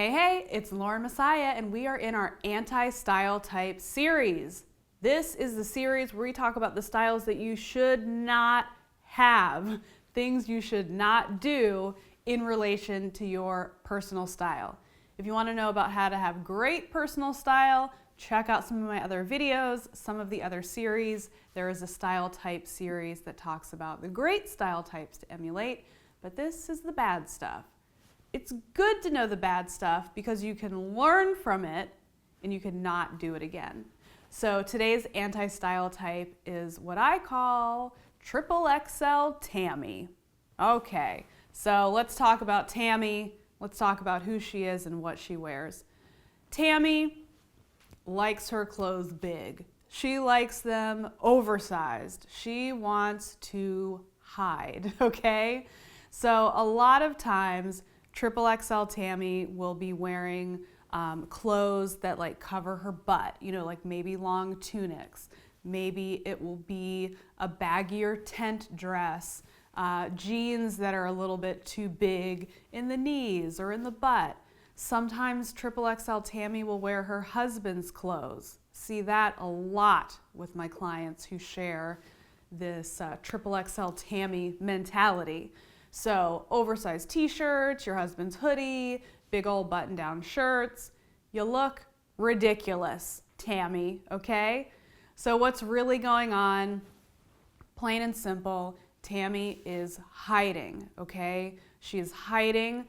Hey, it's Lauren Messiah, and we are in our anti-style type series. This is the series where we talk about the styles that you should not have, things you should not do in relation to your personal style. If you want to know about how to have great personal style, check out some of my other videos, some of the other series. There is a style type series that talks about the great style types to emulate, but this is the bad stuff. It's good to know the bad stuff because you can learn from it and you can not do it again. So today's anti-style type is what I call XXXL Tammy. Okay, so let's talk about Tammy. Let's talk about who she is and what she wears. Tammy likes her clothes big. She likes them oversized. She wants to hide, okay? So a lot of times, XXXL Tammy will be wearing clothes that like cover her butt, you know, like maybe long tunics. Maybe it will be a baggier tent dress, jeans that are a little bit too big in the knees or in the butt. Sometimes XXXL Tammy will wear her husband's clothes. See that a lot with my clients who share this XXXL Tammy mentality. So oversized t-shirts, your husband's hoodie, big old button-down shirts. You look ridiculous, Tammy, okay? So what's really going on? Plain and simple, Tammy is hiding, okay? She is hiding.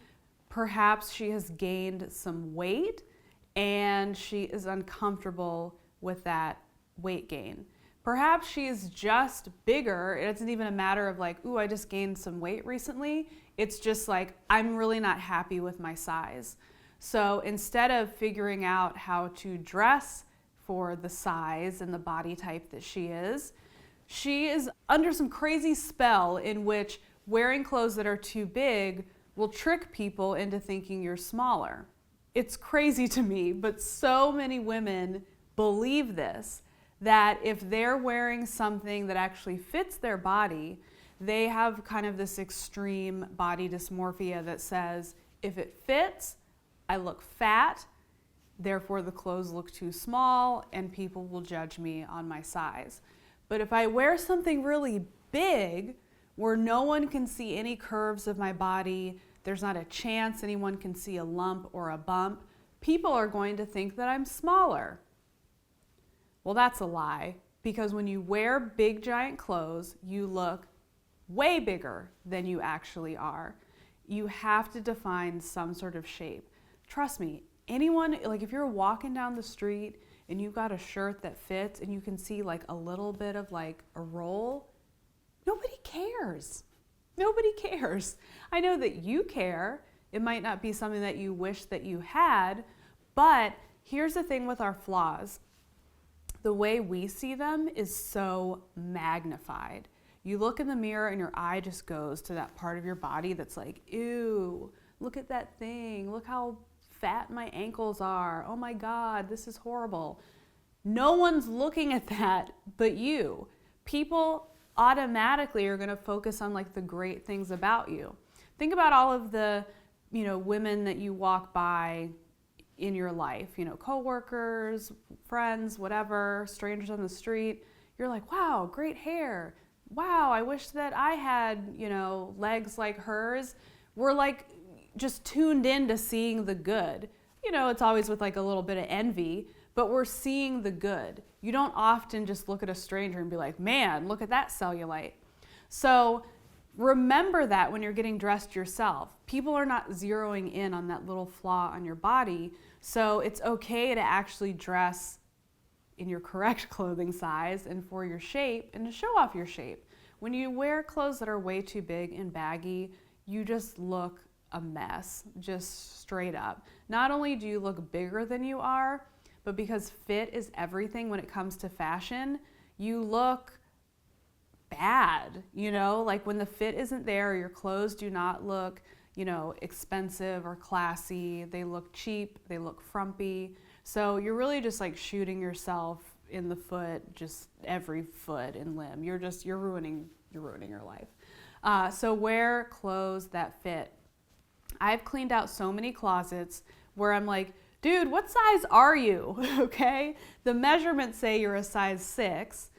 Perhaps she has gained some weight and she is uncomfortable with that weight gain. Perhaps she's just bigger. It isn't even a matter of like, ooh, I just gained some weight recently. It's just like, I'm really not happy with my size. So instead of figuring out how to dress for the size and the body type that she is under some crazy spell in which wearing clothes that are too big will trick people into thinking you're smaller. It's crazy to me, but so many women believe this, that if they're wearing something that actually fits their body, they have kind of this extreme body dysmorphia that says, if it fits, I look fat, therefore the clothes look too small and people will judge me on my size. But if I wear something really big where no one can see any curves of my body, there's not a chance anyone can see a lump or a bump, people are going to think that I'm smaller. Well, that's a lie, because when you wear big giant clothes, you look way bigger than you actually are. You have to define some sort of shape. Trust me, anyone, like if you're walking down the street and you've got a shirt that fits and you can see like a little bit of like a roll, nobody cares. Nobody cares. I know that you care. It might not be something that you wish that you had, but here's the thing with our flaws. The way we see them is so magnified. You look in the mirror and your eye just goes to that part of your body that's like, ew, look at that thing. Look how fat my ankles are. Oh my God, this is horrible. No one's looking at that but you. People automatically are gonna focus on like the great things about you. Think about all of the, women that you walk by in your life, coworkers, friends, whatever, strangers on the street. You're like, wow, great hair. Wow, I wish that I had, legs like hers. We're like just tuned in to seeing the good. It's always with like a little bit of envy, but we're seeing the good. You don't often just look at a stranger and be like, man, look at that cellulite. So remember that when you're getting dressed yourself. People are not zeroing in on that little flaw on your body. So it's okay to actually dress in your correct clothing size and for your shape and to show off your shape. When you wear clothes that are way too big and baggy, you just look a mess, just straight up. Not only do you look bigger than you are, but because fit is everything when it comes to fashion, you look bad, like when the fit isn't there, your clothes do not look, expensive or classy. They look cheap, they look frumpy. So you're really just like shooting yourself in the foot, just every foot and limb. You're ruining your life. So wear clothes that fit. I've cleaned out so many closets where I'm like, dude, what size are you? Okay? The measurements say you're a size 6,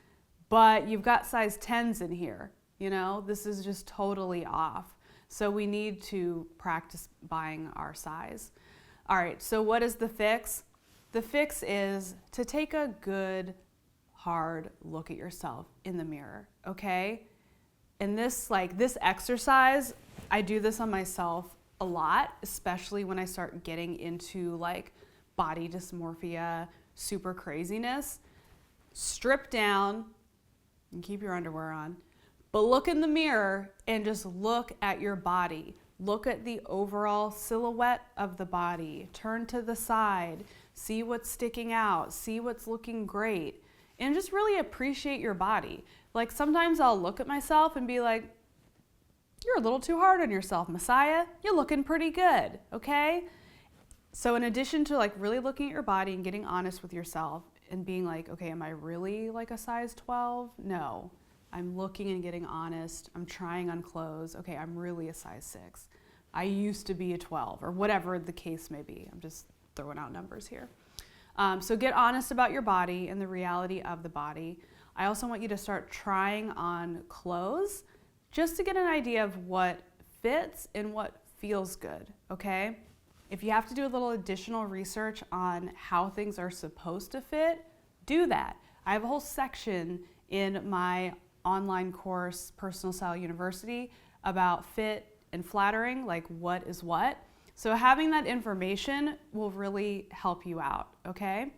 but you've got size 10s in here. You know, this is just totally off. So we need to practice buying our size. All right, so what is the fix? The fix is to take a good, hard look at yourself in the mirror, okay? And this exercise, I do this on myself a lot, especially when I start getting into like body dysmorphia, super craziness. Strip down and keep your underwear on, but look in the mirror and just look at your body. Look at the overall silhouette of the body. Turn to the side, see what's sticking out, see what's looking great, and just really appreciate your body. Like sometimes I'll look at myself and be like, you're a little too hard on yourself, Messiah. You're looking pretty good, okay? So in addition to like really looking at your body and getting honest with yourself and being like, okay, am I really like a size 12? No, I'm looking and getting honest. I'm trying on clothes. Okay, I'm really a size 6. I used to be a 12 or whatever the case may be. I'm just throwing out numbers here. So get honest about your body and the reality of the body. I also want you to start trying on clothes just to get an idea of what fits and what feels good, okay? If you have to do a little additional research on how things are supposed to fit, do that. I have a whole section in my online course, Personal Style University, about fit and flattering, like what is what. So having that information will really help you out, okay?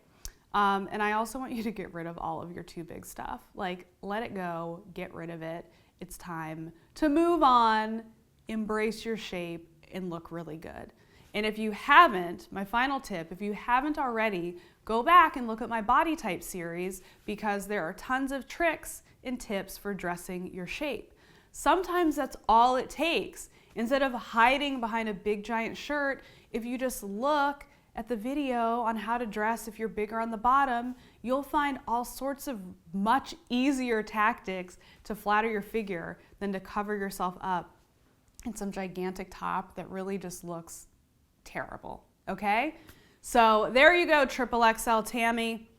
And I also want you to get rid of all of your too big stuff. Like, let it go, get rid of it. It's time to move on, embrace your shape, and look really good. And if you haven't, my final tip, if you haven't already, go back and look at my body type series because there are tons of tricks and tips for dressing your shape. Sometimes that's all it takes. Instead of hiding behind a big giant shirt, if you just look at the video on how to dress if you're bigger on the bottom, you'll find all sorts of much easier tactics to flatter your figure than to cover yourself up in some gigantic top that really just looks terrible, okay? So there you go, XXXL Tammy.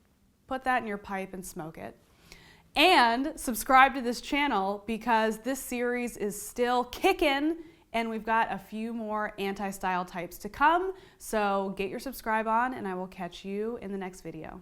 Put that in your pipe and smoke it. And subscribe to this channel because this series is still kicking and we've got a few more anti-style types to come. So get your subscribe on and I will catch you in the next video.